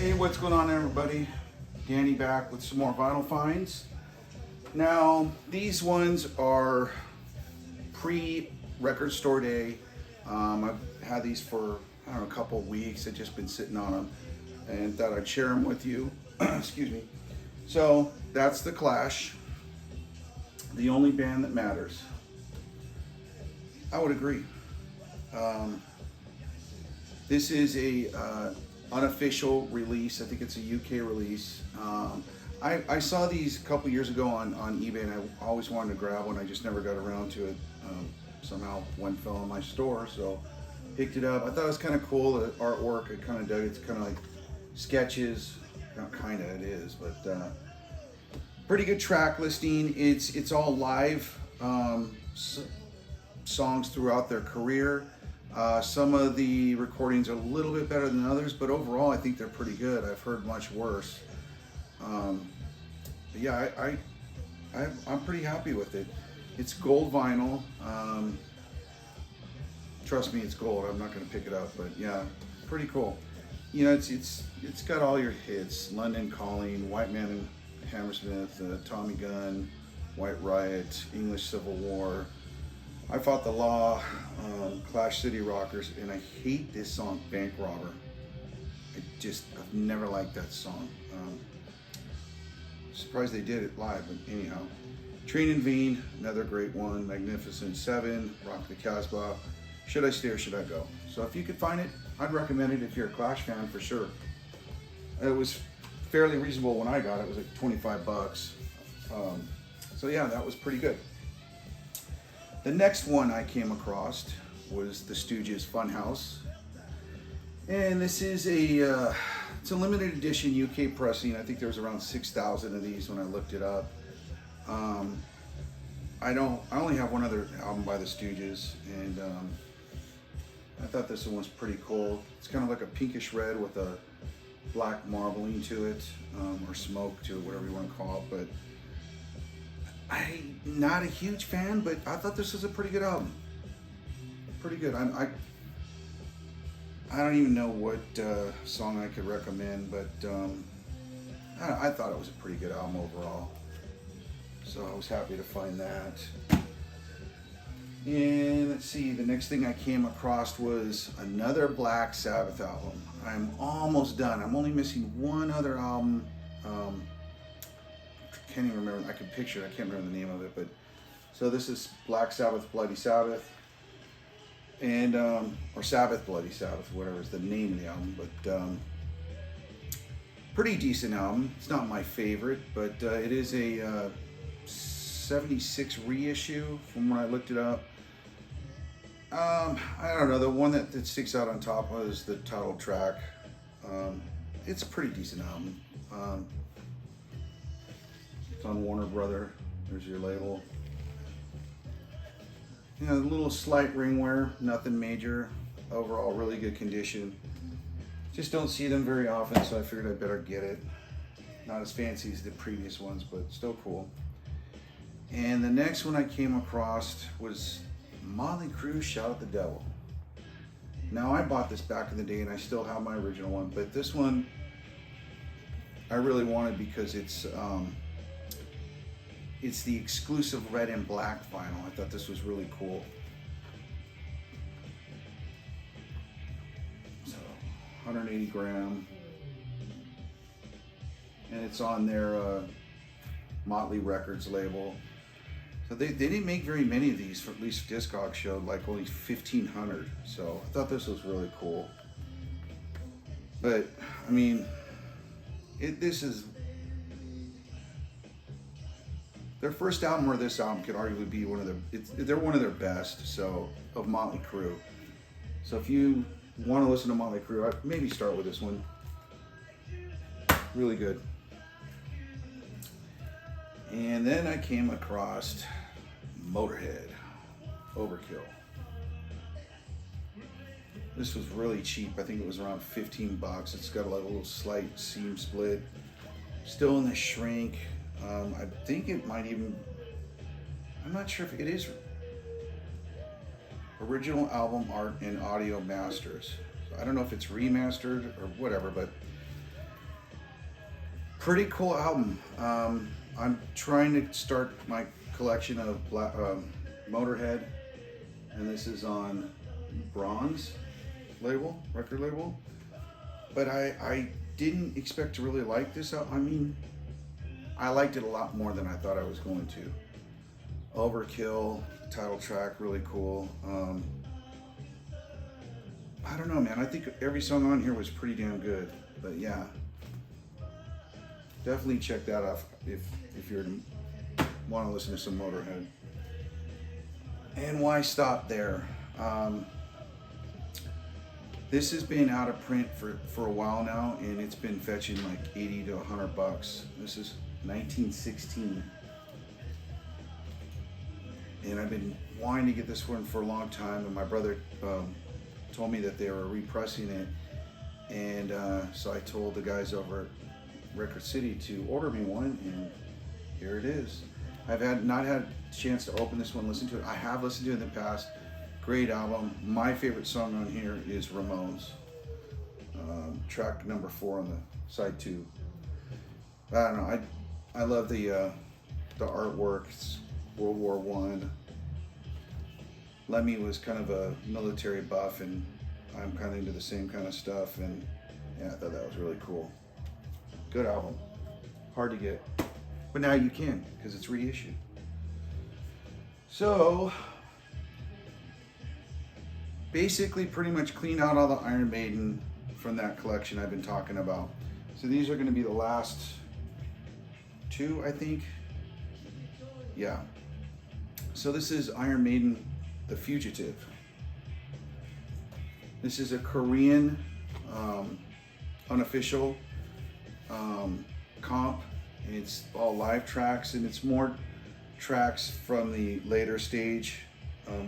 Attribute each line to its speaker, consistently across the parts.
Speaker 1: Hey, what's going on, everybody? Danny back with some more vinyl finds. Now, these ones are pre-record store day. I've had these for, I don't know, a couple of weeks. I've just been sitting on them and thought I'd share them with you. Excuse me. So, that's The Clash, the only band that matters. I would agree. This is a unofficial release. I think it's a UK release. I saw these a couple years ago on eBay, and I always wanted to grab one. I just never got around to it. Somehow one fell in my store, so picked it up. I thought it was kind of cool, the artwork. I kind of dug it. It's kind of like sketches. Not kind of, it is, but pretty good track listing. It's all live songs throughout their career. Some of the recordings are a little bit better than others, but overall I think they're pretty good. I've heard much worse. But yeah, I'm pretty happy with it. It's gold vinyl. Trust me, it's gold. I'm not going to pick it up, but yeah, pretty cool. You know, it's got all your hits: London Calling, White Man and Hammersmith, Tommy Gun, White Riot, English Civil War, I Fought the Law, Clash City Rockers, and I hate this song, Bank Robber. I've never liked that song. Surprised they did it live, but anyhow. Train in Vain, another great one. Magnificent Seven, Rock the Casbah, Should I Stay or Should I Go? So if you could find it, I'd recommend it if you're a Clash fan for sure. It was fairly reasonable when I got it. It was like 25 bucks. So yeah, that was pretty good. The next one I came across was the Stooges Funhouse. And this is it's a limited edition UK pressing. I think there was around 6,000 of these when I looked it up. I only have one other album by the Stooges, and I thought this one was pretty cool. It's kind of like a pinkish red with a black marbling to it, or smoke to it, whatever you want to call it. But I'm not a huge fan, but I thought this was a pretty good album. Pretty good. I don't even know what song I could recommend, but I thought it was a pretty good album overall. So I was happy to find that. And let's see, the next thing I came across was another Black Sabbath album. I'm almost done. I'm only missing one other album. Can't even remember. I can picture it. I can't remember the name of it. But so this is Black Sabbath, Bloody Sabbath, and or Sabbath, Bloody Sabbath, whatever is the name of the album. But pretty decent album. It's not my favorite, but it is a 76 reissue from when I looked it up. I don't know. The one that sticks out on top was the title track. It's a pretty decent album. It's on Warner Brother. There's your label. You know, a little slight ring wear, nothing major. Overall, really good condition. Just don't see them very often, so I figured I better get it. Not as fancy as the previous ones, but still cool. And the next one I came across was Motley Crue, Shout at the Devil. Now, I bought this back in the day, and I still have my original one, but this one I really wanted because it's the exclusive red and black vinyl. I thought this was really cool. So, 180 gram. And it's on their Motley Records label. So they didn't make very many of these, for at least Discogs showed like only 1,500. So I thought this was really cool. But I mean, this is their first album, or this album could arguably be they're one of their best. So of Motley Crue. So if you want to listen to Motley Crue, I'd maybe start with this one. Really good. And then I came across Motörhead, Overkill. This was really cheap. I think it was around 15 bucks. It's got like a little slight seam split. Still in the shrink. I think it might even, I'm not sure if it is original album art and audio masters. I don't know if it's remastered or whatever, but Pretty cool album. I'm trying to start my collection of Motörhead, and this is on Bronze label, record label. But I didn't expect to really like this. I mean, I liked it a lot more than I thought I was going to. Overkill, title track, really cool. I don't know, man. I think every song on here was pretty damn good. But yeah, definitely check that out if you want to listen to some Motörhead. And why stop there? This has been out of print for a while now, and it's been fetching like 80 to 100 bucks. This is 1916. And I've been wanting to get this one for a long time, and my brother told me that they were repressing it. And so I told the guys over at Record City to order me one, and here it is. I've not had a chance to open this one, listen to it. I have listened to it in the past. Great album. My favorite song on here is Ramones. Track number 4 on the side 2. I don't know. I love the artwork. It's World War I. Lemmy was kind of a military buff, and I'm kind of into the same kind of stuff. And yeah, I thought that was really cool. Good album. Hard to get, but now you can because it's reissued. So basically pretty much clean out all the Iron Maiden from that collection I've been talking about. So these are going to be the last 2, I think. Yeah. So this is Iron Maiden, The Fugitive. This is a Korean unofficial comp. It's all live tracks, and it's more tracks from the later stage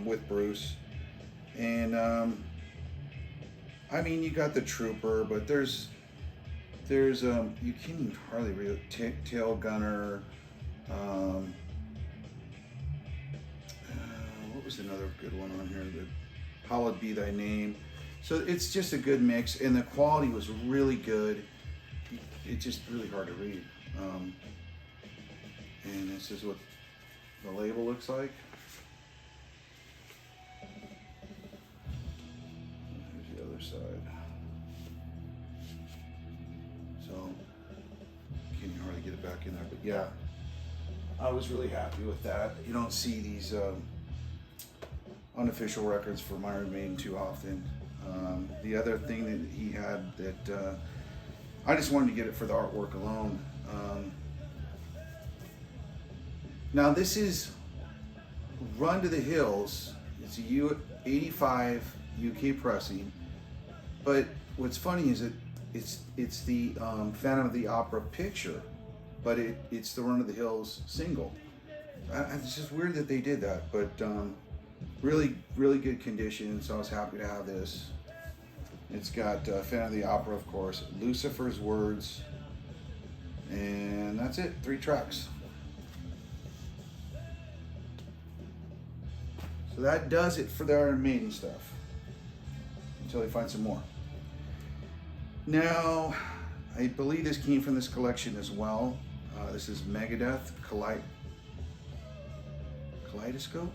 Speaker 1: with Bruce. And I mean, you got the Trooper, but there's you can't even hardly read it. Tail Gunner. What was another good one on here? Hallowed Be Thy Name. So it's just a good mix, and the quality was really good. It's just really hard to read. And this is what the label looks like. Side. So can't hardly get it back in there, but yeah, I was really happy with that. You don't see these unofficial records from Iron Maiden too often. The other thing that he had that I just wanted to get it for the artwork alone. Now this is Run to the Hills. It's a U85 UK pressing. But what's funny is it's the Phantom of the Opera picture, but it's the Run to the Hills single. It's just weird that they did that, but really good condition, so I was happy to have this. It's got Phantom of the Opera, of course, Lucifer's Words, and that's it, 3 tracks. So that does it for the Iron Maiden stuff, until they find some more. Now, I believe this came from this collection as well. This is Megadeth Kaleidoscope?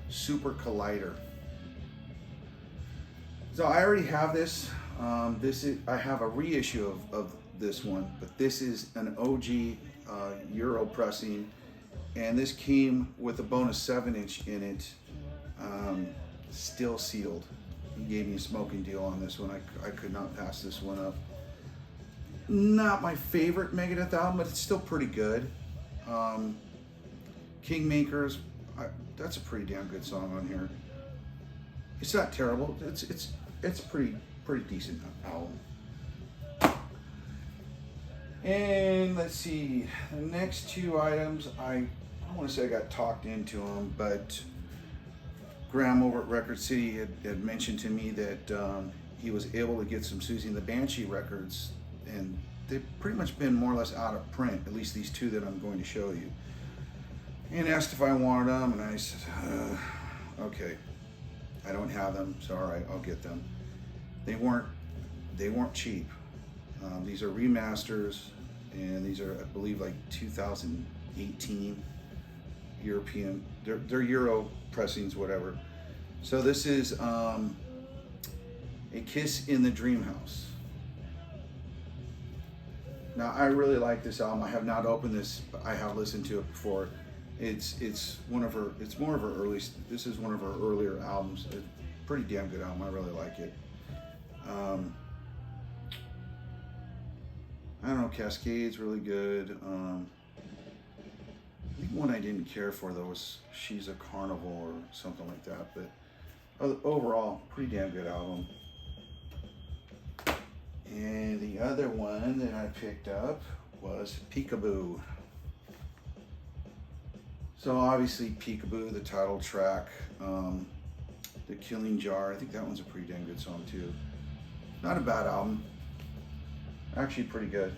Speaker 1: Super Collider. So I already have this. I have a reissue of this one, but this is an OG Euro pressing, and this came with a bonus 7-inch in it, still sealed. He gave me a smoking deal on this one. I could not pass this one up. Not my favorite Megadeth album, but it's still pretty good. Kingmakers, that's a pretty damn good song on here. It's not terrible. It's pretty decent album. And let's see, the next 2 items, I don't want to say I got talked into them, but Graham over at Record City had mentioned to me that he was able to get some Susie and the Banshee records, and they've pretty much been more or less out of print, at least these 2 that I'm going to show you. And asked if I wanted them, and I said, okay, I don't have them, so all right, I'll get them. They weren't cheap. These are remasters, and these are, I believe, like 2018 European. They're Euro pressings, whatever. So this is A Kiss in the Dream House. Now I really like this album. I have not opened this, but I have listened to it before. It's more of her early. This is one of her earlier albums. It's a pretty damn good album. I really like it. I don't know. Cascade's really good. I think one I didn't care for though was She's a Carnival or something like that. But overall, pretty damn good album. And the other one that I picked up was Peekaboo. So obviously Peekaboo, the title track, The Killing Jar, I think that one's a pretty damn good song too. Not a bad album. Actually pretty good.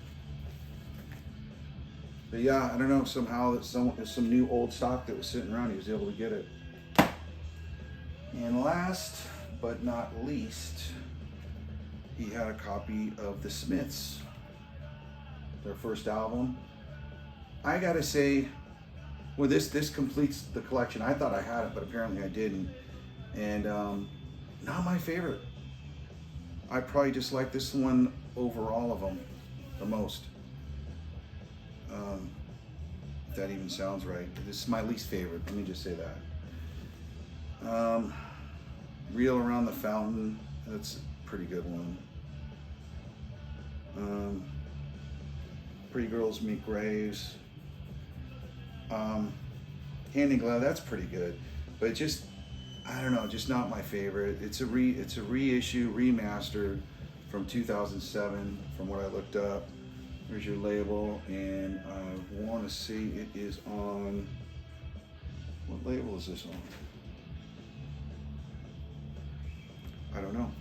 Speaker 1: But yeah, I don't know, somehow that some new old stock that was sitting around, he was able to get it. And last but not least, he had a copy of The Smiths, their first album. I gotta say, well, this completes the collection. I thought I had it, but apparently I didn't. And not my favorite. I probably just like this one over all of them the most. If that even sounds right. This is my least favorite, let me just say that. Reel Around the Fountain, that's a pretty good one. Pretty Girls Meet Graves. Hand in Glove, that's pretty good, but just, I don't know, just not my favorite. It's a reissue, remastered from 2007, from what I looked up. There's your label, and I want to see it is on, what label is this on? I don't know.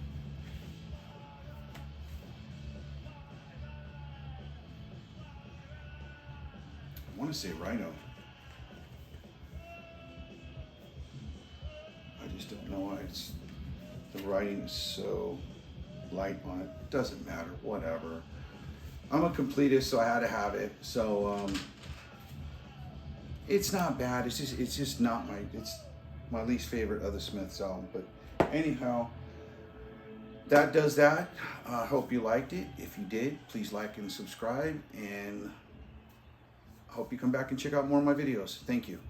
Speaker 1: I want to say Rhino. I just don't know why the writing is so light on it. Doesn't matter, whatever. I'm a completist, so I had to have it. So it's not bad. It's just not it's my least favorite of the Smiths album. But anyhow, that does that. I hope you liked it. If you did, please like and subscribe, and I hope you come back and check out more of my videos. Thank you.